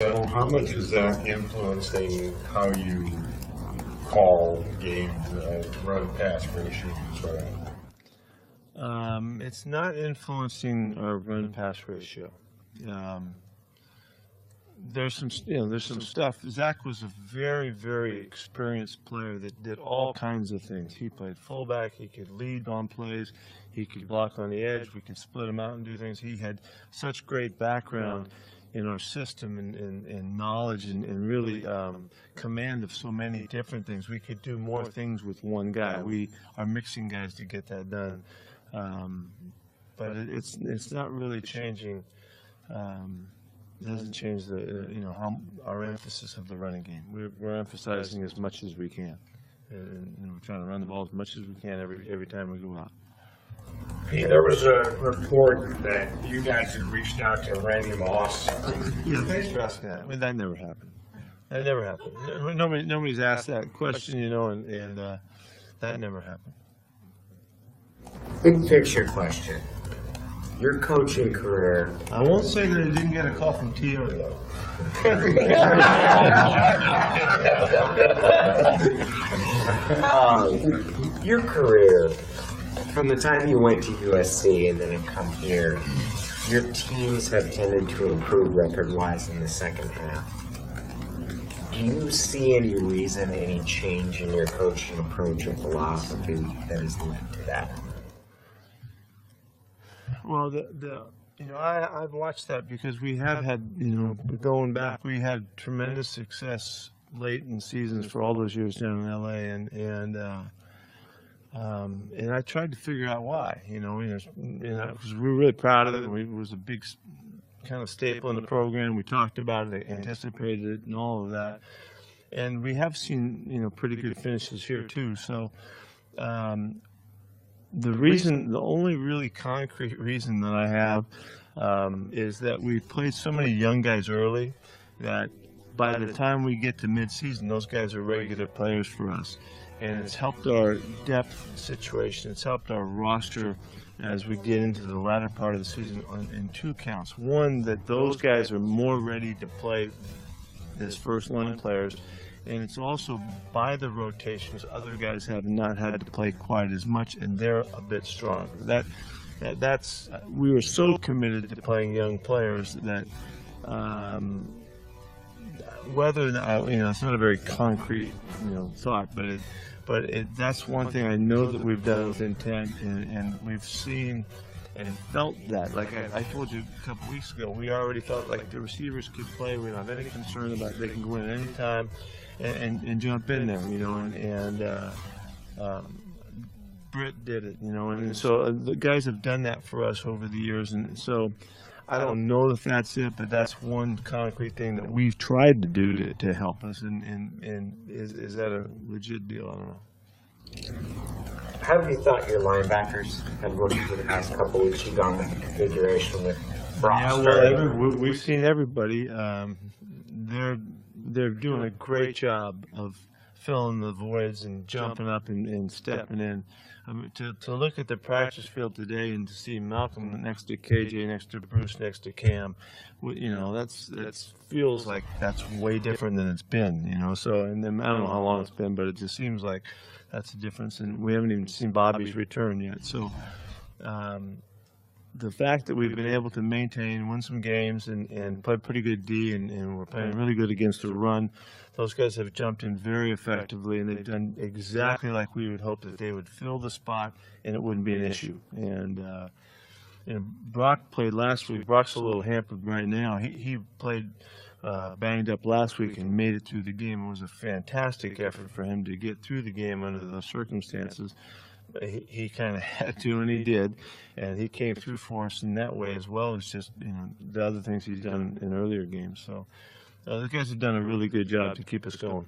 So how much is that influencing how you call games, run-pass ratio, sort of? It's not influencing our run-pass ratio. There's some stuff. Zach was a very, very experienced player that did all kinds of things. He played fullback. He could lead on plays. He could block on the edge. We could split him out and do things. He had such great background in our system and knowledge and really command of so many different things. We could do more things with one guy. We are mixing guys to get that done. But it's not really changing. It doesn't change the how our emphasis of the running game. We're emphasizing as much as we can, and we're trying to run the ball as much as we can every time we go out. Hey, there was a report that you guys had reached out to Randy Moss. Yeah, thanks for asking that. I mean, that never happened. That never happened. Nobody's asked that question, and that never happened. Big picture question. Your coaching career. I won't say that I didn't get a call from T.O. though. Your career, from the time you went to USC and then have come here, your teams have tended to improve record-wise in the second half. Do you see any reason, any change in your coaching approach or philosophy that has led to that? Well, I've watched that because we have had, going back, we had tremendous success late in seasons for all those years down in LA, and I tried to figure out why, because we were really proud of it. It was a big kind of staple in the program. We talked about it, anticipated it, and all of that. And we have seen, pretty good finishes here too. So, the only really concrete reason that I have is that we played so many young guys early that by the time we get to mid-season, those guys are regular players for us. And it's helped our depth situation. It's helped our roster as we get into the latter part of the season in two counts. One, that those guys are more ready to play as first-line players. And it's also by the rotations, other guys have not had to play quite as much, and they're a bit stronger. We were so committed to playing young players that whether or not, it's not a very concrete, thought, but that's one thing I know that we've done with intent, and we've seen and felt that. Like I told you a couple weeks ago, we already felt like the receivers could play. We don't have any concern about they can go in at any time and jump in there, and Britt did it, and so the guys have done that for us over the years, and so I don't know if that's it, but that's one concrete thing that we've tried to do to help us, and is that a legit deal? I don't know. How have you thought your linebackers have looked for the past couple weeks? You've gone with the configuration with Brock. Yeah, well, we've seen everybody. They're doing a great job of filling the voids and jumping up and stepping in. I mean, to look at the practice field today and to see Malcolm next to KJ, next to Bruce, next to Cam, that feels like that's way different than it's been. So, and then I don't know how long it's been, but it just seems like that's the difference. And we haven't even seen Bobby's return yet. So, the fact that we've been able to maintain, win some games, and play pretty good D, and we're playing really good against the run, those guys have jumped in very effectively, and they've done exactly like we would hope, that they would fill the spot and it wouldn't be an issue. And Brock played last week. Brock's a little hampered right now. He played banged up last week and made it through the game. It was a fantastic effort for him to get through the game under those circumstances. He kind of had to, and he did, and he came through for us in that way, as well as just the other things he's done in earlier games. So the guys have done a really good job to keep us going.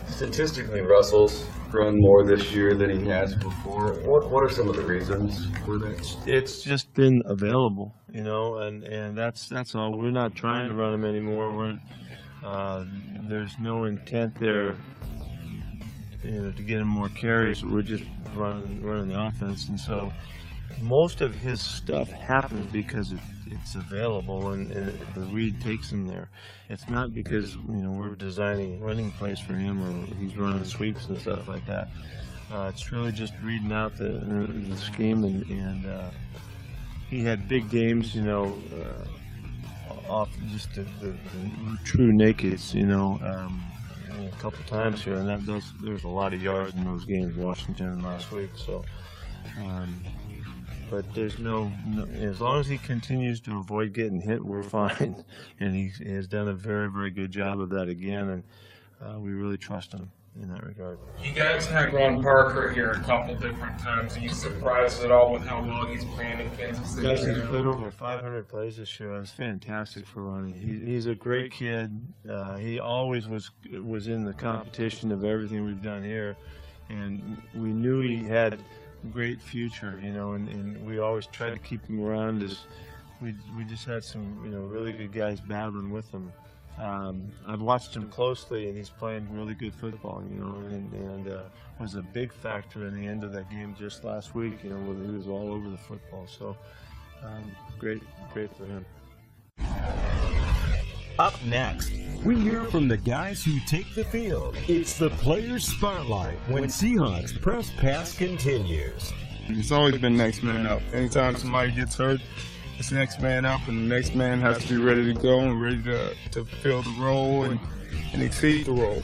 Statistically, Russell's run more this year than he has before. What are some of the reasons for that? It's just been available, and that's all. We're not trying to run him anymore. There's no intent there, to get him more carries. We're just running the offense, and so most of his stuff happens because of it's available and the read takes him there. It's not because we're designing running plays for him or he's running sweeps and stuff like that. It's really just reading out the scheme and he had big games, off just the true nakeds, a couple times here, and there's a lot of yards in those games, Washington last week. So, but there's no, as long as he continues to avoid getting hit, we're fine. And he has done a very, very good job of that again, and we really trust him in that regard. You guys had Ron Parker here a couple different times. Are you surprised at all with how well he's playing in Kansas City? He's played over 500 plays this year. It was fantastic for Ronnie. He's a great kid. He always was in the competition of everything we've done here, and we knew he had a great future, and we always tried to keep him around. We just had some really good guys battling with him. I've watched him closely, and he's playing really good football, and was a big factor in the end of that game just last week, when he was all over the football. So, great for him. Up next, we hear from the guys who take the field. It's the Players Spotlight when Seahawks Press Pass continues. It's always been next man up. Anytime somebody gets hurt, it's next man up, and the next man has to be ready to go and ready to fill the role and exceed the role.